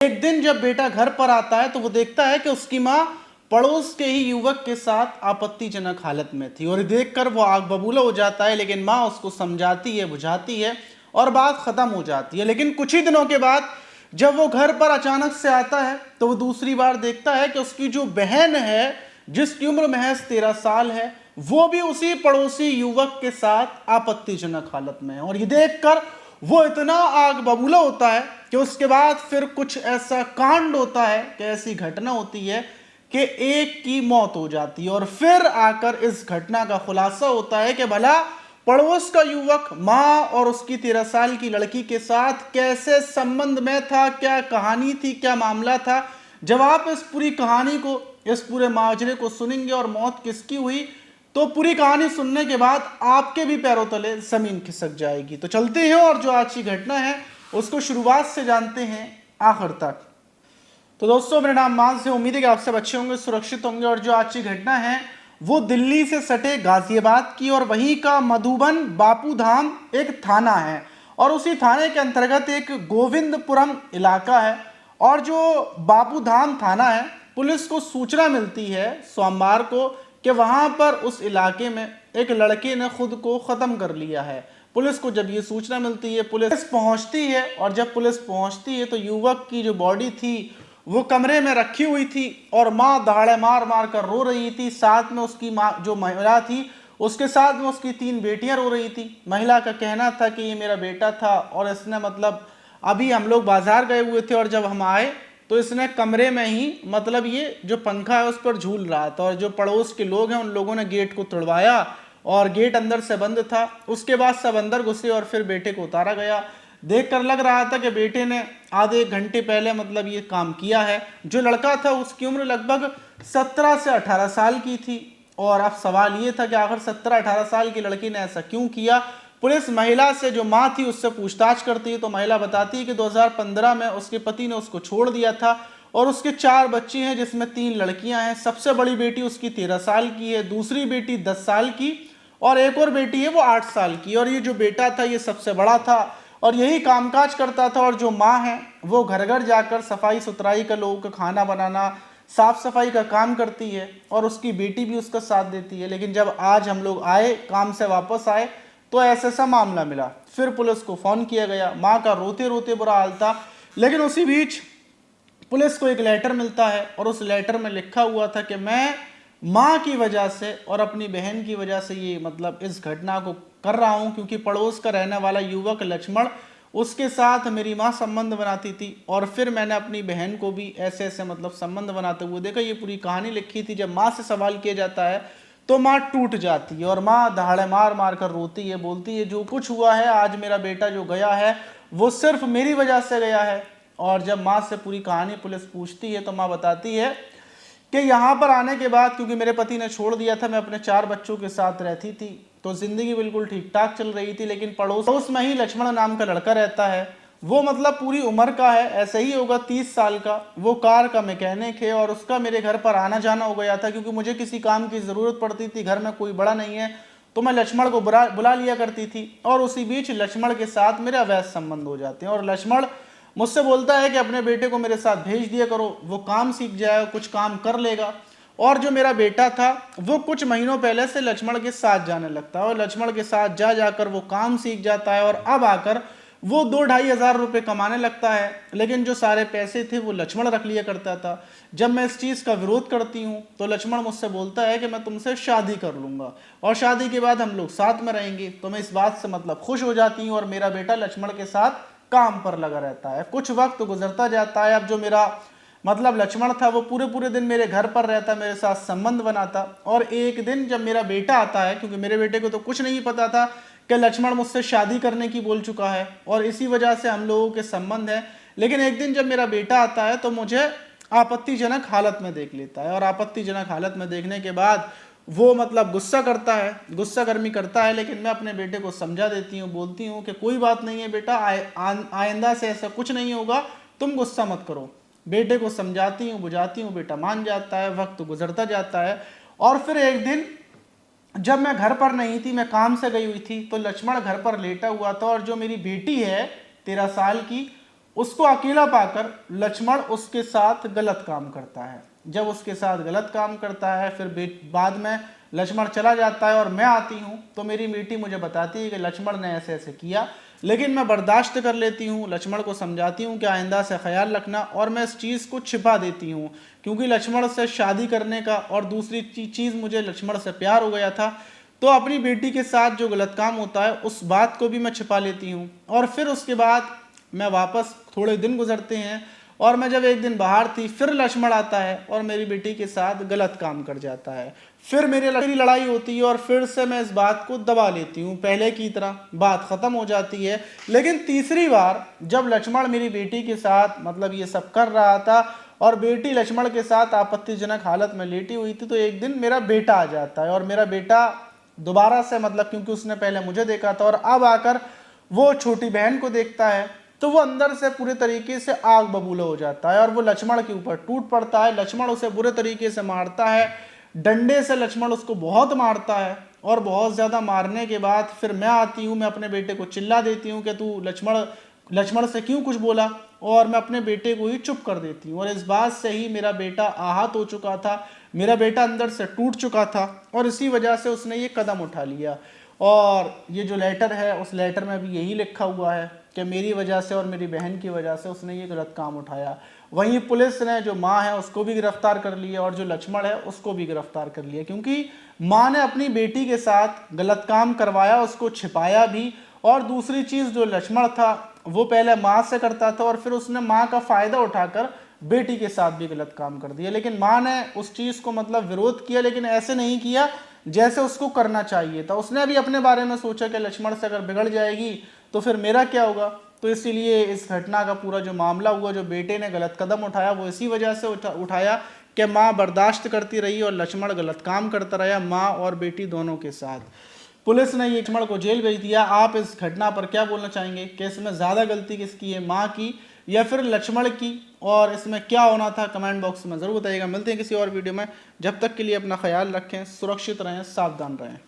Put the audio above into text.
एक दिन जब बेटा घर पर आता है तो वो देखता है कि उसकी माँ पड़ोस के ही युवक के साथ आपत्तिजनक हालत में थी और देखकर वो आग बबूला हो जाता है। लेकिन माँ उसको समझाती है, बुझाती है और बात खत्म हो जाती है। लेकिन कुछ ही दिनों के बाद जब वो घर पर अचानक से आता है तो वो दूसरी बार देखता है कि उसकी जो बहन है, जिसकी उम्र महज 13 साल है, वो भी उसी पड़ोसी युवक के साथ आपत्तिजनक हालत में है। और ये देखकर वो इतना आग बबूला होता है कि उसके बाद फिर कुछ ऐसा कांड होता है कि ऐसी घटना होती है कि एक की मौत हो जाती है। और फिर आकर इस घटना का खुलासा होता है कि भला पड़ोस का युवक माँ और उसकी 13 साल की लड़की के साथ कैसे संबंध में था, क्या कहानी थी, क्या मामला था। जब आप इस पूरी कहानी को, इस पूरे माजरे को सुनेंगे और मौत किसकी हुई, तो पूरी कहानी सुनने के बाद आपके भी पैरों तले जमीन खिसक जाएगी। तो चलते हैं और जो आज की घटना है उसको शुरुआत से जानते हैं आखिर तक। तो दोस्तों, मेरा नाम मांस है। उम्मीद है कि आप सब अच्छे होंगे, सुरक्षित होंगे। और जो आज की घटना है वो दिल्ली से सटे गाजियाबाद की और वहीं का मधुबन बापू धाम एक थाना है और उसी थाने के अंतर्गत एक गोविंदपुरम इलाका है। और जो बापू धाम थाना है, पुलिस को सूचना मिलती है सोमवार को कि वहां पर उस इलाके में एक लड़के ने खुद को खत्म कर लिया है। पुलिस को जब ये सूचना मिलती है, पुलिस पहुंचती है और जब पुलिस पहुंचती है तो युवक की जो बॉडी थी वो कमरे में रखी हुई थी और माँ दहाड़े मार मार कर रो रही थी। साथ में उसकी माँ, जो महिला थी, उसके साथ में उसकी 3 बेटियां रो रही थी। महिला का कहना था कि ये मेरा बेटा था और इसने अभी हम लोग बाजार गए हुए थे और जब हम आए तो इसने कमरे में ही ये जो पंखा है उस पर झूल रहा था। और जो पड़ोस के लोग हैं उन लोगों ने गेट को तोड़वाया और गेट अंदर से बंद था। उसके बाद सब अंदर घुसे और फिर बेटे को उतारा गया। देखकर लग रहा था कि बेटे ने आधे एक घंटे पहले ये काम किया है। जो लड़का था उसकी उम्र लगभग 17 से 18 साल की थी। और अब सवाल ये था कि आखिर 17-18 साल की लड़की ने ऐसा क्यों किया। पुलिस महिला से, जो माँ थी, उससे पूछताछ करती है तो महिला बताती है कि 2015 में उसके पति ने उसको छोड़ दिया था और उसके 4 बच्चे हैं जिसमें 3 लड़कियां हैं। सबसे बड़ी बेटी उसकी 13 साल की है, दूसरी बेटी 10 साल की और एक और बेटी है वो 8 साल की। और ये जो बेटा था ये सबसे बड़ा था और यही कामकाज करता था। और जो माँ है वो घर घर जाकर सफाई सुथराई का, लोगों का खाना बनाना, साफ सफाई का काम करती है और उसकी बेटी भी उसका साथ देती है। लेकिन जब आज हम लोग आए, काम से वापस आए, तो ऐसा सा मामला मिला। फिर पुलिस को फोन किया गया। माँ का रोते रोते बुरा हाल था। लेकिन उसी बीच पुलिस को एक लेटर मिलता है और उस लेटर में लिखा हुआ था कि मैं माँ की वजह से और अपनी बहन की वजह से ये इस घटना को कर रहा हूँ, क्योंकि पड़ोस का रहने वाला युवक लक्ष्मण, उसके साथ मेरी माँ संबंध बनाती थी और फिर मैंने अपनी बहन को भी ऐसे ऐसे संबंध बनाते हुए देखा। ये पूरी कहानी लिखी थी। जब माँ से सवाल किया जाता है तो माँ टूट जाती है और माँ दहाड़े मार मार कर रोती है, बोलती है जो कुछ हुआ है, आज मेरा बेटा जो गया है वो सिर्फ मेरी वजह से गया है। और जब माँ से पूरी कहानी पुलिस पूछती है तो माँ बताती है कि यहाँ पर आने के बाद, क्योंकि मेरे पति ने छोड़ दिया था, मैं अपने 4 बच्चों के साथ रहती थी तो जिंदगी बिल्कुल ठीक ठाक चल रही थी। लेकिन पड़ोस में ही लक्ष्मण नाम का लड़का रहता है। वो पूरी उम्र का है, ऐसे ही होगा 30 साल का। वो कार का मैकेनिक है और उसका मेरे घर पर आना जाना हो गया था, क्योंकि मुझे किसी काम की ज़रूरत पड़ती थी, घर में कोई बड़ा नहीं है, तो मैं लक्ष्मण को बुला लिया करती थी। और उसी बीच लक्ष्मण के साथ मेरे अवैध संबंध हो जाते हैं और लक्ष्मण मुझसे बोलता है कि अपने बेटे को मेरे साथ भेज दिया करो, वो काम सीख जाएगा, कुछ काम कर लेगा। और जो मेरा बेटा था वो कुछ महीनों पहले से लक्ष्मण के साथ जाने लगता है और लक्ष्मण के साथ जा जाकर वो काम सीख जाता है और अब आकर वो 2-2.5 हज़ार रुपये कमाने लगता है। लेकिन जो सारे पैसे थे वो लक्ष्मण रख लिया करता था। जब मैं इस चीज़ का विरोध करती हूँ तो लक्ष्मण मुझसे बोलता है कि मैं तुमसे शादी कर लूँगा और शादी के बाद हम लोग साथ में रहेंगे। तो मैं इस बात से खुश हो जाती हूँ और मेरा बेटा लक्ष्मण के साथ काम पर लगा रहता है। कुछ वक्त गुजरता जाता है। अब जो मेरा लक्ष्मण था वो पूरे पूरे दिन मेरे घर पर रहता, मेरे साथ संबंध बनाता। और एक दिन जब मेरा बेटा आता है, क्योंकि मेरे बेटे को तो कुछ नहीं पता था कि लक्ष्मण मुझसे शादी करने की बोल चुका है और इसी वजह से हम लोगों के संबंध है। लेकिन एक दिन जब मेरा बेटा आता है तो मुझे आपत्तिजनक हालत में देख लेता है और आपत्तिजनक हालत में देखने के बाद वो गुस्सा करता है, गुस्सा गर्मी करता है। लेकिन मैं अपने बेटे को समझा देती हूँ, बोलती हूँ कि कोई बात नहीं है बेटा, आइंदा से ऐसा कुछ नहीं होगा, तुम गुस्सा मत करो। बेटे को समझाती हूँ, बुझाती हूँ, बेटा मान जाता है। वक्त गुजरता जाता है और फिर एक दिन जब मैं घर पर नहीं थी, मैं काम से गई हुई थी, तो लक्ष्मण घर पर लेटा हुआ था और जो मेरी बेटी है 13 साल की, उसको अकेला पाकर लक्ष्मण उसके साथ गलत काम करता है। जब उसके साथ गलत काम करता है फिर बाद में लक्ष्मण चला जाता है और मैं आती हूँ तो मेरी बेटी मुझे बताती है कि लक्ष्मण ने ऐसे ऐसे किया, लेकिन मैं बर्दाश्त कर लेती हूँ, लक्ष्मण को समझाती हूँ कि आइंदा से ख्याल रखना, और मैं इस चीज़ को छिपा देती हूँ क्योंकि लक्ष्मण से शादी करने का और दूसरी चीज़ मुझे लक्ष्मण से प्यार हो गया था, तो अपनी बेटी के साथ जो गलत काम होता है उस बात को भी मैं छिपा लेती हूँ। और फिर उसके बाद मैं वापस, थोड़े दिन गुजरते हैं और मैं जब एक दिन बाहर थी फिर लक्ष्मण आता है और मेरी बेटी के साथ गलत काम कर जाता है। फिर मेरी लड़ाई होती है और फिर से मैं इस बात को दबा लेती हूँ, पहले की तरह बात ख़त्म हो जाती है। लेकिन तीसरी बार जब लक्ष्मण मेरी बेटी के साथ मतलब ये सब कर रहा था और बेटी लक्ष्मण के साथ आपत्तिजनक हालत में लेटी हुई थी, तो एक दिन मेरा बेटा आ जाता है और मेरा बेटा दोबारा से मतलब क्योंकि उसने पहले मुझे देखा था और अब आकर वो छोटी बहन को देखता है, तो वो अंदर से पूरे तरीके से आग बबूला हो जाता है और वो लक्ष्मण के ऊपर टूट पड़ता है। लक्ष्मण उसे बुरे तरीके से मारता है, डंडे से लक्ष्मण उसको बहुत मारता है और बहुत ज़्यादा मारने के बाद फिर मैं आती हूँ, मैं अपने बेटे को चिल्ला देती हूँ कि तू लक्ष्मण से क्यों कुछ बोला, और मैं अपने बेटे को ही चुप कर देती हूँ। और इस बात से ही मेरा बेटा आहत हो चुका था, मेरा बेटा अंदर से टूट चुका था और इसी वजह से उसने ये कदम उठा लिया। और ये जो लेटर है उस लेटर में भी यही लिखा हुआ है कि मेरी वजह से और मेरी बहन की वजह से उसने ये गलत काम उठाया। वहीं पुलिस ने जो माँ है उसको भी गिरफ्तार कर लिया और जो लक्ष्मण है उसको भी गिरफ्तार कर लिया, क्योंकि माँ ने अपनी बेटी के साथ गलत काम करवाया, उसको छिपाया भी। और दूसरी चीज़, जो लक्ष्मण था वो पहले माँ से करता था और फिर उसने माँ का फ़ायदा उठाकर बेटी के साथ भी गलत काम कर दिया। लेकिन माँ ने उस चीज़ को मतलब विरोध किया, लेकिन ऐसे नहीं किया जैसे उसको करना चाहिए था। उसने भी अपने बारे में सोचा कि लक्ष्मण से अगर बिगड़ जाएगी तो फिर मेरा क्या होगा। तो इसीलिए इस घटना का पूरा जो मामला हुआ, जो बेटे ने गलत कदम उठाया, वो इसी वजह से उठाया कि माँ बर्दाश्त करती रही और लक्ष्मण गलत काम करता रहा, माँ और बेटी दोनों के साथ। पुलिस ने ये लक्ष्मण को जेल भेज दिया। आप इस घटना पर क्या बोलना चाहेंगे कि इसमें ज़्यादा गलती किसकी है, माँ की या फिर लक्ष्मण की, और इसमें क्या होना था? कमेंट बॉक्स में ज़रूर बताइएगा। मिलते हैं किसी और वीडियो में, जब तक के लिए अपना ख्याल रखें, सुरक्षित रहें, सावधान रहें।